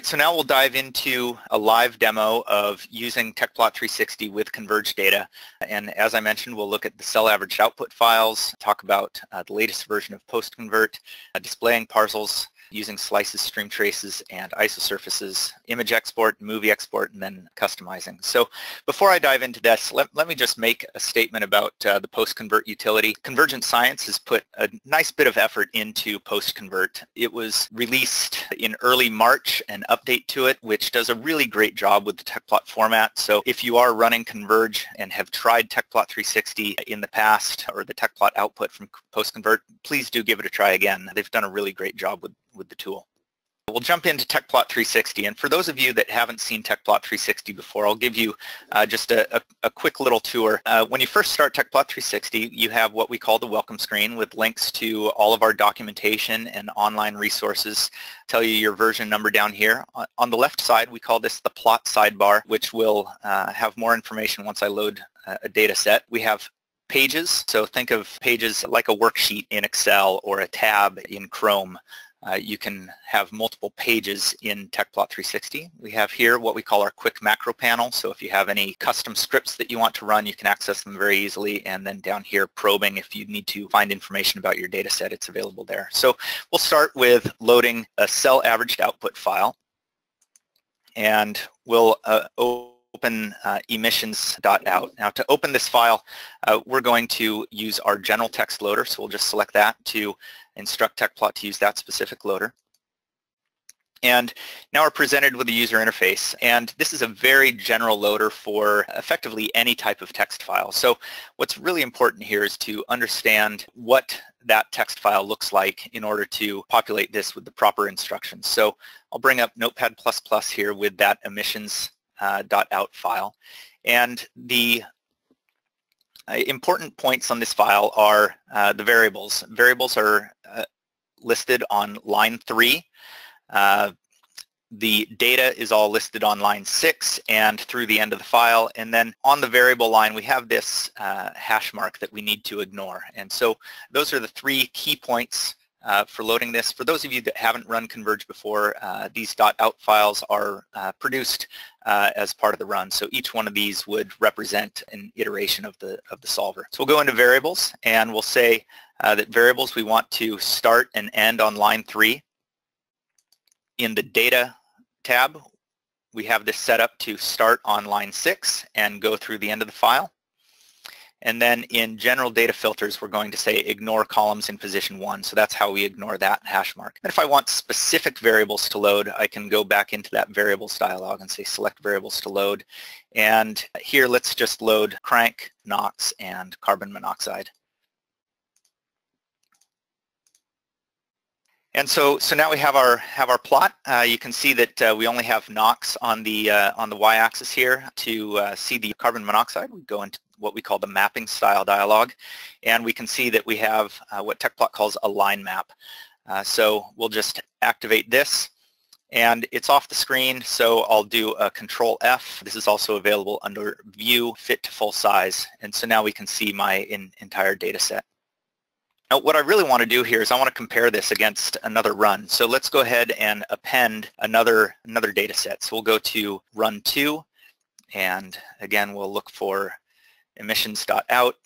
So now we'll dive into a live demo of using TechPlot360 with Converge data. And as I mentioned, we'll look at the cell averaged output files, talk about the latest version of PostConvert, displaying parcels, using slices, stream traces, and isosurfaces, image export, movie export, and then customizing. So before I dive into this, let me just make a statement about the PostConvert utility. Convergent Science has put a nice bit of effort into PostConvert. It was released in early March, an update to it, which does a really great job with the TechPlot format. So if you are running Converge and have tried TechPlot360 in the past, or the TechPlot output from PostConvert, please do give it a try again. They've done a really great job with the tool. We'll jump into TechPlot360, and for those of you that haven't seen TechPlot360 before, I'll give you just a quick little tour. When you first start TechPlot360, you have what we call the welcome screen with links to all of our documentation and online resources. Tell you your version number down here. On the left side, we call this the plot sidebar, which will have more information once I load a data set. We have pages, so think of pages like a worksheet in Excel or a tab in Chrome. You can have multiple pages in TechPlot360. We have here what we call our quick macro panel. So if you have any custom scripts that you want to run, you can access them very easily. And then down here, probing, if you need to find information about your data set, it's available there. So we'll start with loading a cell averaged output file. And we'll open emissions.out. Now to open this file, we're going to use our general text loader. So we'll just select that to instruct TechPlot to use that specific loader. And now we're presented with a user interface, and this is a very general loader for effectively any type of text file. So what's really important here is to understand what that text file looks like in order to populate this with the proper instructions. So I'll bring up Notepad++ here with that emissions.out file, and the important points on this file are the variables. Variables are listed on line 3. The data is all listed on line 6 and through the end of the file. And then on the variable line, we have this hash mark that we need to ignore. And so those are the 3 key points for loading this. For those of you that haven't run Converge before, these .out files are produced as part of the run. So each one of these would represent an iteration of the solver. So we'll go into variables, and we'll say that variables we want to start and end on line 3. In the data tab, we have this set up to start on line 6 and go through the end of the file. And then in general data filters, we're going to say ignore columns in position 1. So that's how we ignore that hash mark. And if I want specific variables to load, I can go back into that variables dialog and say select variables to load. And here, let's just load crank, NOx, and carbon monoxide. And so now we have our plot. You can see that we only have NOx on the y-axis here. To see the carbon monoxide, we go into what we call the mapping style dialog, and we can see that we have what TechPlot calls a line map. So we'll just activate this, and it's off the screen, so I'll do a Control F. This is also available under View, Fit to Full Size, and so now we can see my entire data set. Now what I really want to do here is I want to compare this against another run. So let's go ahead and append another data set. So we'll go to run 2, and again we'll look for emissions.out,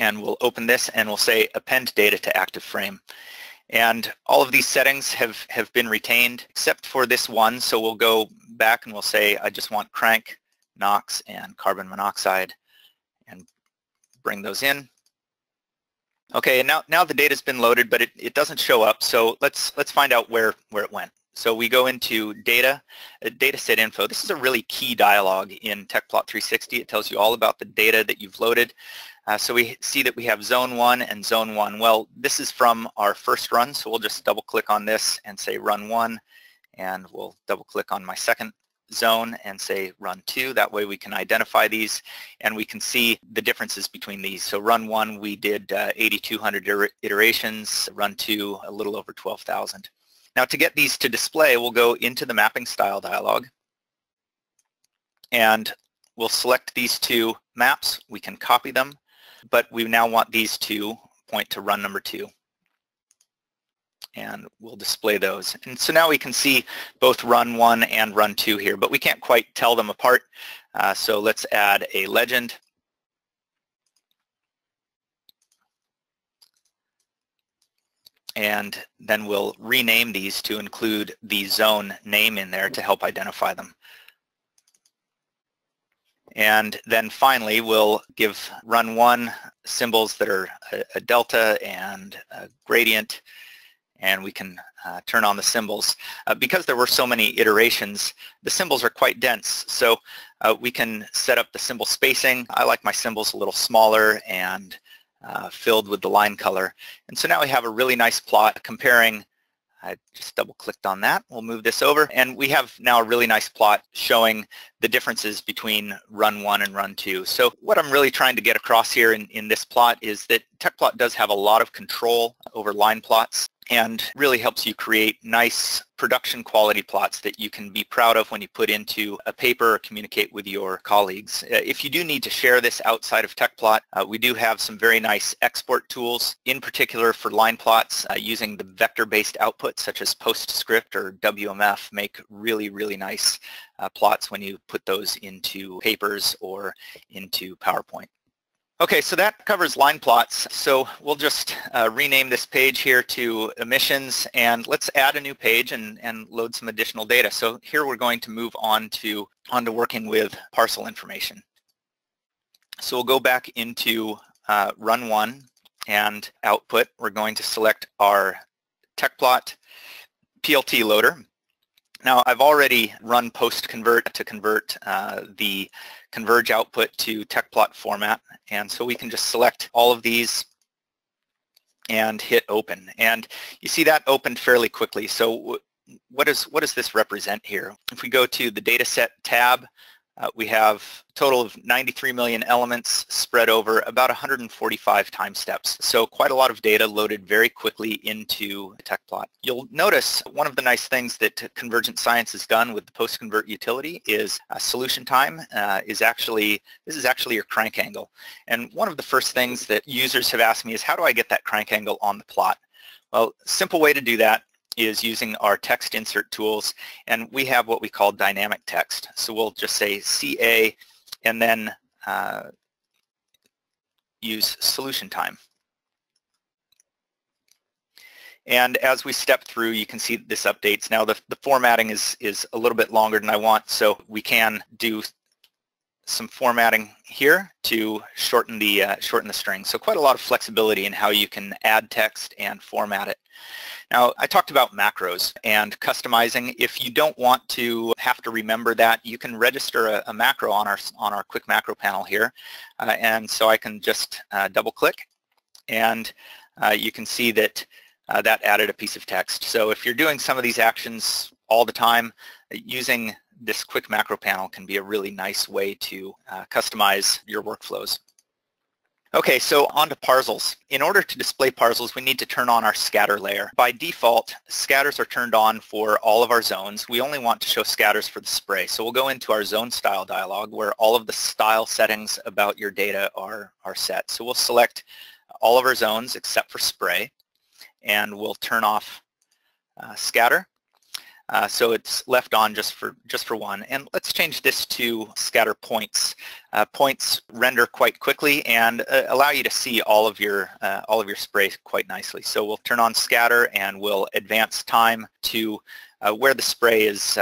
and we'll open this and we'll say append data to active frame. And all of these settings have been retained except for this one. So we'll go back and we'll say I just want crank, NOx, and carbon monoxide, and bring those in. Okay, and now the data's been loaded, but it doesn't show up. So let's find out where it went. So we go into data, data set info. This is a really key dialog in TechPlot360. It tells you all about the data that you've loaded. So we see that we have zone 1 and zone 1. Well, this is from our first run, so we'll just double click on this and say run 1, and we'll double click on my second zone and say run 2. That way we can identify these, and we can see the differences between these. So run 1 we did 8,200 iterations, run 2 a little over 12,000. Now to get these to display, we'll go into the mapping style dialog, and we'll select these 2 maps. We can copy them, but we now want these to point to run number 2. and we'll display those. And so now we can see both run 1 and run 2 here, but we can't quite tell them apart. So let's add a legend. And then we'll rename these to include the zone name in there to help identify them. And then finally, we'll give run 1 symbols that are a delta and a gradient, and we can turn on the symbols. Because there were so many iterations, the symbols are quite dense, so we can set up the symbol spacing. I like my symbols a little smaller and filled with the line color. And so now we have a really nice plot comparing. I just double-clicked on that. We'll move this over, and we have now a really nice plot showing the differences between run 1 and run 2. So what I'm really trying to get across here in this plot is that TechPlot does have a lot of control over line plots and really helps you create nice production quality plots that you can be proud of when you put into a paper or communicate with your colleagues. If you do need to share this outside of TechPlot, we do have some very nice export tools, in particular for line plots using the vector-based outputs such as PostScript or WMF make really, really nice plots when you put those into papers or into PowerPoint. Okay, so that covers line plots. So we'll just rename this page here to emissions, and let's add a new page and load some additional data. So here we're going to move on to working with parcel information. So we'll go back into run 1 and output. We're going to select our TechPlot PLT loader. Now I've already run PostConvert to convert the CONVERGE output to TechPlot format, and so we can just select all of these and hit open, and you see that opened fairly quickly. So what does this represent here? If we go to the Dataset tab, we have a total of 93 million elements spread over about 145 time steps. So quite a lot of data loaded very quickly into TechPlot. You'll notice one of the nice things that Convergent Science has done with the PostConvert utility is solution time this is actually your crank angle. And one of the first things that users have asked me is, how do I get that crank angle on the plot? Well, simple way to do that is using our text insert tools, and we have what we call dynamic text. So we'll just say CA and then use solution time. And as we step through, you can see this updates. Now the formatting is a little bit longer than I want, so we can do some formatting here to shorten the string. So quite a lot of flexibility in how you can add text and format it. Now, I talked about macros and customizing. If you don't want to have to remember that, you can register a macro on our quick macro panel here. And so I can just double click, and you can see that that added a piece of text. So if you're doing some of these actions all the time, using this quick macro panel can be a really nice way to customize your workflows. Okay, so on to parcels. In order to display parcels, we need to turn on our scatter layer. By default, scatters are turned on for all of our zones. We only want to show scatters for the spray. So we'll go into our zone style dialog where all of the style settings about your data are set. So we'll select all of our zones except for spray, and we'll turn off scatter. So it's left on just for one, and let's change this to scatter points. Points render quite quickly and allow you to see all of your spray quite nicely. So we'll turn on scatter, and we'll advance time to where the spray is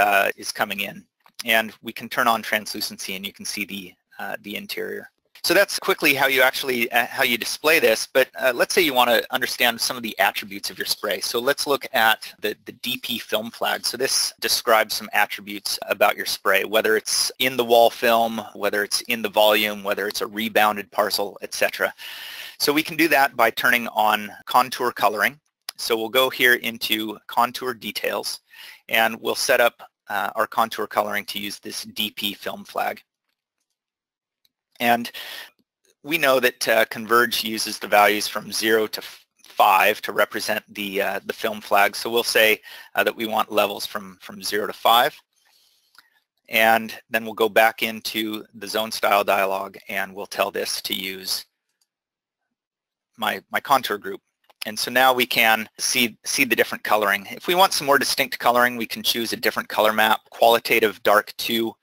coming in, and we can turn on translucency, and you can see the interior. So that's quickly how you display this, but let's say you want to understand some of the attributes of your spray. So let's look at the DP film flag. So this describes some attributes about your spray, whether it's in the wall film, whether it's in the volume, whether it's a rebounded parcel, etc. So we can do that by turning on contour coloring. So we'll go here into contour details, and we'll set up our contour coloring to use this DP film flag. And we know that Converge uses the values from 0 to 5 to represent the film flag. So we'll say that we want levels from 0 to 5. And then we'll go back into the zone style dialog, and we'll tell this to use my contour group. And so now we can see the different coloring. If we want some more distinct coloring, we can choose a different color map. Qualitative dark 2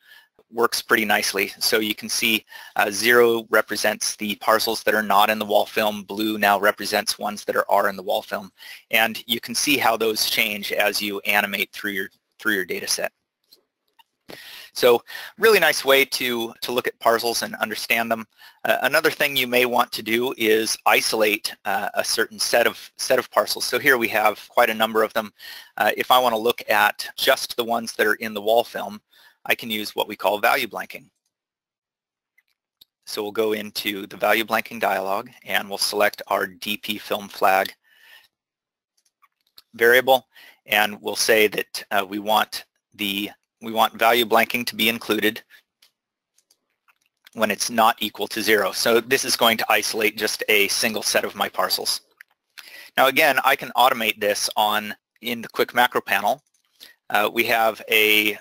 works pretty nicely. So you can see 0 represents the parcels that are not in the wall film. Blue now represents ones that are in the wall film. And you can see how those change as you animate through your data set. So really nice way to look at parcels and understand them. Another thing you may want to do is isolate a certain set of parcels. So here we have quite a number of them. If I want to look at just the ones that are in the wall film, I can use what we call value blanking. So we'll go into the value blanking dialog and we'll select our DP film flag variable, and we'll say that we want value blanking to be included when it's not equal to 0. So this is going to isolate just a single set of my parcels. Now again, I can automate this in the quick macro panel. We have a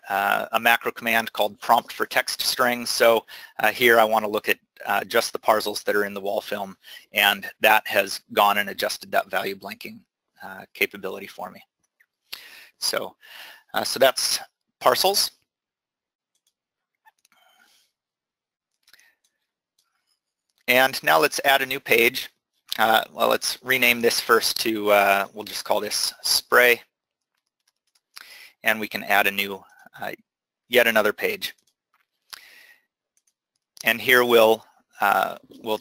macro command called prompt for text string. So here I want to look at just the parcels that are in the wall film, and that has gone and adjusted that value blanking capability for me. So that's parcels. And now let's add a new page. Well, let's rename this first to, we'll just call this spray. And we can add a new, yet another page. And here we'll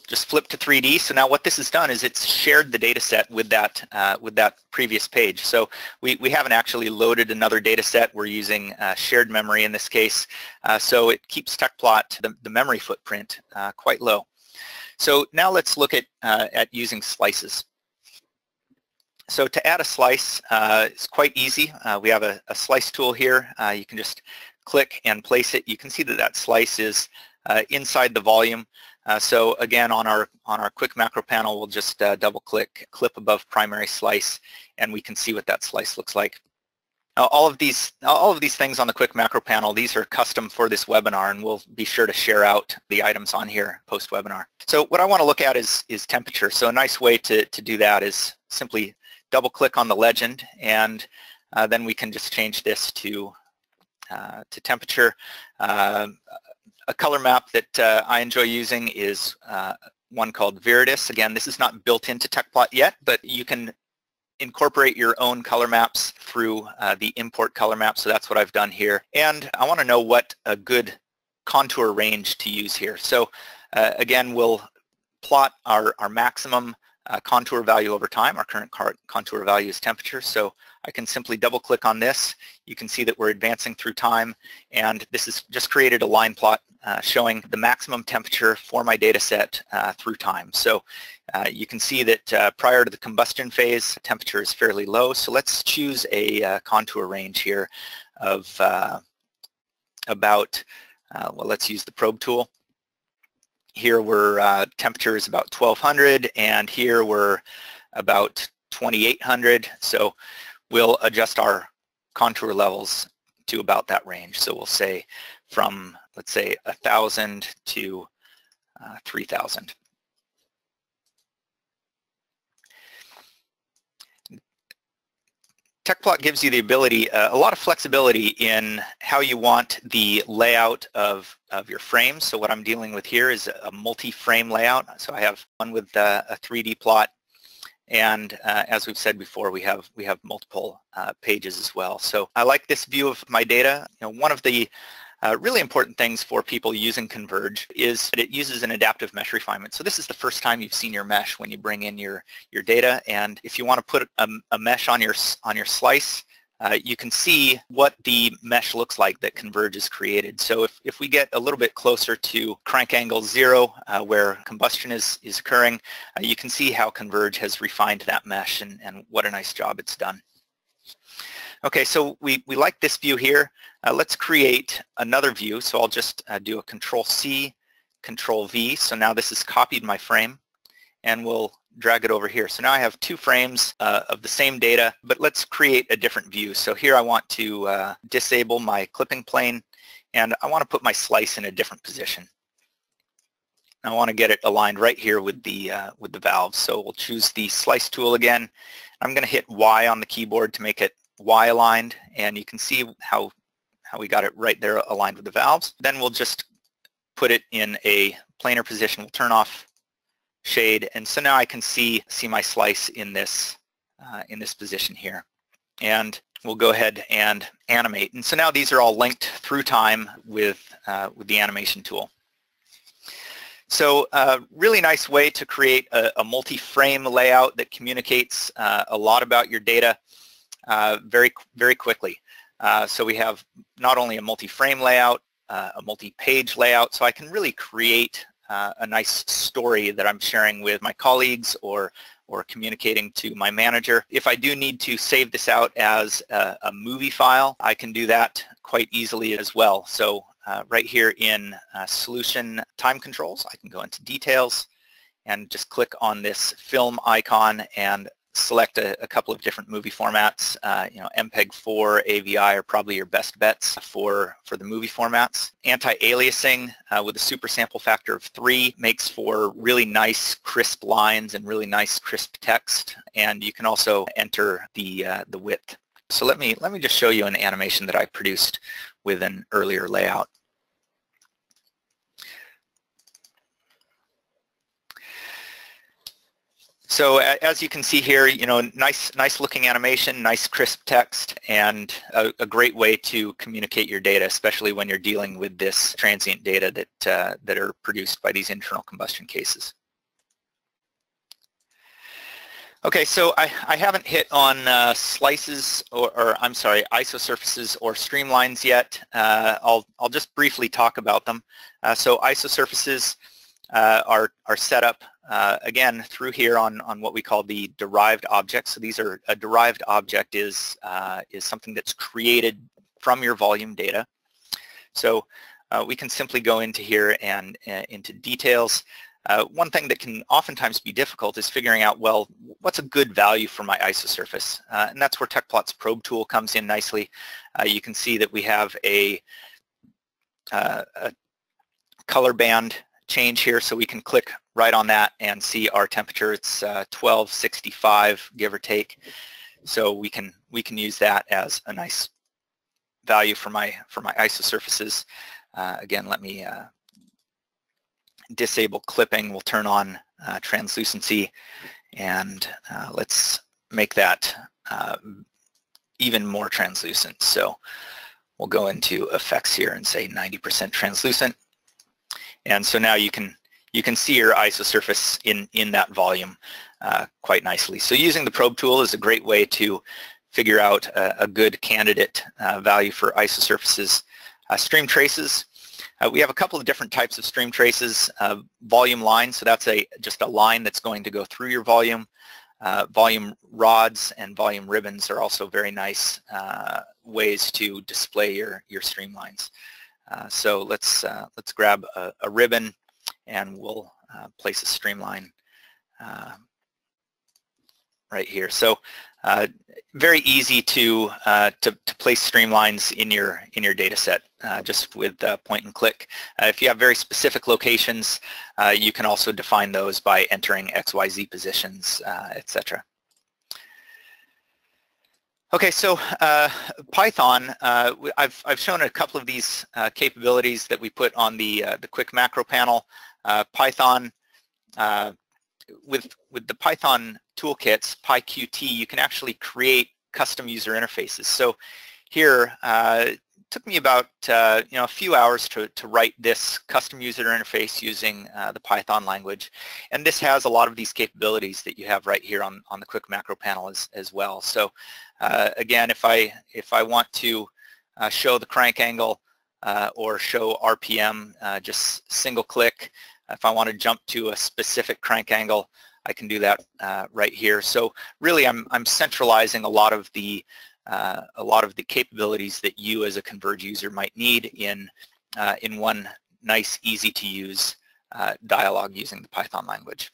just flip to 3D. So now what this has done is it's shared the data set with that previous page. So we haven't actually loaded another data set. We're using shared memory in this case. So it keeps TechPlot, the memory footprint, quite low. So now let's look at using slices. So to add a slice, it's quite easy. We have a slice tool here. You can just click and place it. You can see that slice is inside the volume. So again, on our quick macro panel, we'll just double click clip above primary slice, and we can see what that slice looks like. Now, all of these things on the quick macro panel, these are custom for this webinar, and we'll be sure to share out the items on here post-webinar. So what I want to look at is temperature. So a nice way to do that is simply double click on the legend, and then we can just change this to temperature. A color map that I enjoy using is one called Viridis. Again, this is not built into TechPlot yet, but you can incorporate your own color maps through the import color map. So that's what I've done here. And I want to know what a good contour range to use here. So again, we'll plot our maximum contour value over time. Our current contour value is temperature, so I can simply double click on this. You can see that we're advancing through time, and this has just created a line plot showing the maximum temperature for my data set through time. So you can see that prior to the combustion phase, temperature is fairly low. So let's choose a contour range here of about, well, let's use the probe tool. Here we're temperature is about 1200, and here we're about 2800. So we'll adjust our contour levels to about that range. So we'll say from, let's say, 1000 to 3000. TechPlot gives you the ability, a lot of flexibility in how you want the layout of your frames. So what I'm dealing with here is a multi-frame layout. So I have one with a 3D plot, and as we've said before, we have multiple pages as well. So I like this view of my data. You know, one of the really important things for people using Converge is that it uses an adaptive mesh refinement. So this is the first time you've seen your mesh when you bring in your data, and if you want to put a mesh on your slice, you can see what the mesh looks like that Converge has created. So if we get a little bit closer to crank angle 0, where combustion is occurring, you can see how Converge has refined that mesh, and what a nice job it's done. Okay, so we like this view here. Let's create another view. So I'll just do a Control-C, Control-V. So now this has copied my frame, and we'll drag it over here. So now I have two frames of the same data, but let's create a different view. So here I want to disable my clipping plane, and I want to put my slice in a different position. I want to get it aligned right here with the valves. So we'll choose the slice tool again. I'm going to hit Y on the keyboard to make it Y aligned, and you can see how we got it right there aligned with the valves. Then we'll just put it in a planar position. We'll turn off shade, and so now I can see my slice in this position here. And we'll go ahead and animate. And so now these are all linked through time with the animation tool. So a really nice way to create a multi-frame layout that communicates a lot about your data very, very quickly. So we have not only a multi-frame layout, a multi-page layout, so I can really create a nice story that I'm sharing with my colleagues or communicating to my manager. If I do need to save this out as a movie file, I can do that quite easily as well. So right here in Solution Time Controls, I can go into Details and just click on this film icon and select a couple of different movie formats. MPEG-4, AVI are probably your best bets for the movie formats. Anti-aliasing with a super sample factor of 3 makes for really nice crisp lines and really nice crisp text, and you can also enter the width. So let me just show you an animation that I produced with an earlier layout. So as you can see here, nice looking animation, nice crisp text, and a great way to communicate your data, especially when you're dealing with this transient data that are produced by these internal combustion cases. Okay, so I haven't hit on slices or I'm sorry, isosurfaces or streamlines yet. I'll just briefly talk about them. So isosurfaces are set up again through here on what we call the derived object. So these are, a derived object is something that's created from your volume data. So we can simply go into here and into details. One thing that can oftentimes be difficult is figuring out, well, what's a good value for my isosurface? And that's where TechPlot's probe tool comes in nicely. You can see that we have a color band change here, so we can click right on that and see our temperature. It's 1265, give or take. So we can use that as a nice value for my isosurfaces. Again, let me disable clipping. We'll turn on translucency, and let's make that even more translucent. So we'll go into effects here and say 90% translucent. And so now you can see your isosurface in that volume quite nicely. So using the probe tool is a great way to figure out a good candidate value for isosurfaces. Stream traces. We have a couple of different types of stream traces. Volume lines, so that's just a line that's going to go through your volume. Volume rods and volume ribbons are also very nice ways to display your streamlines. So let's grab a ribbon, and we'll place a streamline right here. So very easy to place streamlines in your data set just with point and click. If you have very specific locations, you can also define those by entering XYZ positions, etc. Okay, so Python, I've shown a couple of these capabilities that we put on the quick macro panel. Python, with the Python toolkits, PyQt, you can actually create custom user interfaces. So here, it took me about a few hours to write this custom user interface using the Python language, and this has a lot of these capabilities that you have right here on the quick macro panel as well. So again, if I want to show the crank angle or show RPM, just single click. If I want to jump to a specific crank angle, I can do that right here. So really, I'm centralizing a lot of the capabilities that you as a Converge user might need in one nice, easy to use dialog using the Python language.